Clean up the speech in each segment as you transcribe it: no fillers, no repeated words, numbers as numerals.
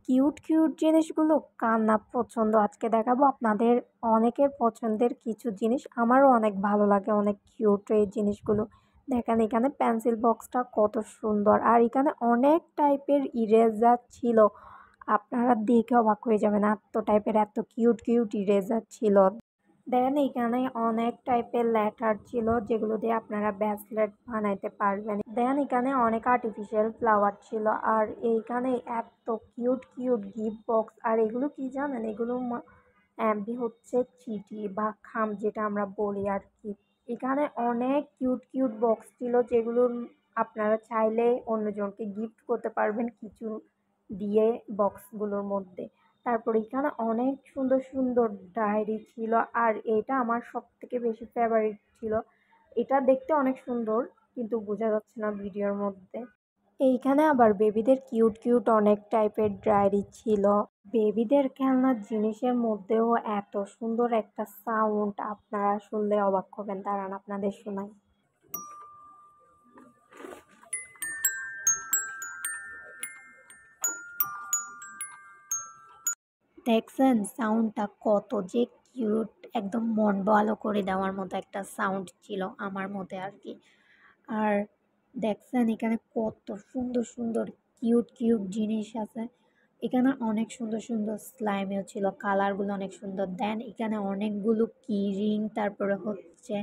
Cute cute জিনিসগুলো কার না পছন্দ, আজকে দেখাবো আপনাদের অনেকের পছন্দের কিছু জিনিস। আমারও অনেক ভালো লাগে, অনেক কিউট এই জিনিসগুলো। দেখেন এখানে পেন্সিল বক্সটা কত সুন্দর, আর এখানে অনেক টাইপের ইরেজার ছিল। আপনারা দেখে অবাক হয়ে যাবেন, এত টাইপের এত কিউট কিউট ইরেজার ছিল। দেন এখানে অনেক টাইপের লেটার ছিল যেগুলো দিয়ে আপনারা ব্রেসলেট বানাইতে পারবেন। দেন এখানে অনেক আর্টিফিশিয়াল ফ্লাওয়ার ছিল, আর এইখানে এত কিউট কিউট গিফট বক্স। আর এগুলো কি জানেন, এগুলো হচ্ছে চিঠি বা খাম যেটা আমরা বলি আর কি। এখানে অনেক কিউট কিউট বক্স ছিল যেগুলো আপনারা চাইলে অন্যজনকে গিফট করতে পারবেন কিছু দিয়ে বক্সগুলোর মধ্যে। তারপর এখানে অনেক সুন্দর সুন্দর ডায়েরি ছিল, আর এটা আমার সব থেকে বেশি ফেভারিট ছিল। এটা দেখতে অনেক সুন্দর কিন্তু বোঝা যাচ্ছে না ভিডিওর মধ্যে। এইখানে আবার বেবিদের কিউট কিউট অনেক টাইপের ডায়েরি ছিল। বেবিদের খেলনার জিনিসের মধ্যেও এত সুন্দর একটা সাউন্ড, আপনারা শুনলে অবাক হবেন। দাঁড়ান আপনাদের শোনাই। দেখছেন সাউন্ডটা কত যে কিউট, একদম মন ভালো করে দেওয়ার মতো একটা সাউন্ড ছিল আমার মতে আর কি। আর দেখছেন এখানে কত সুন্দর সুন্দর কিউট কিউট জিনিস আছে। এখানে অনেক সুন্দর সুন্দর স্লাইমও ছিল, কালারগুলো অনেক সুন্দর। দেন এখানে অনেকগুলো কি রিং, তারপরে হচ্ছে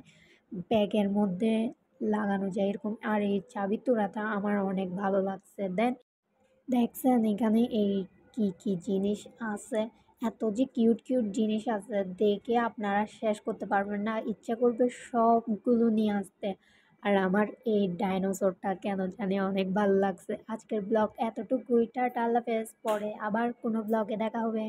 ব্যাগের মধ্যে লাগানো যায় এরকম। আর এই চাবি তোড়াটা আমার অনেক ভালো লাগছে। দেন দেখছেন এখানে এই কি কি জিনিস আছে, এত যে কিউট কিউট জিনিস আছে দেখে আপনারা শেষ করতে পারবেন না, ইচ্ছা করবে সবগুলো নিয়ে আসতে। আর আমার এই ডাইনোসরটা কেন জানি অনেক ভালো লাগছে। আজকের ব্লগ এতটুকুই, টাটা, আল্লাহ হাফেজ। পরে আবার কোনো ব্লগে দেখা হবে।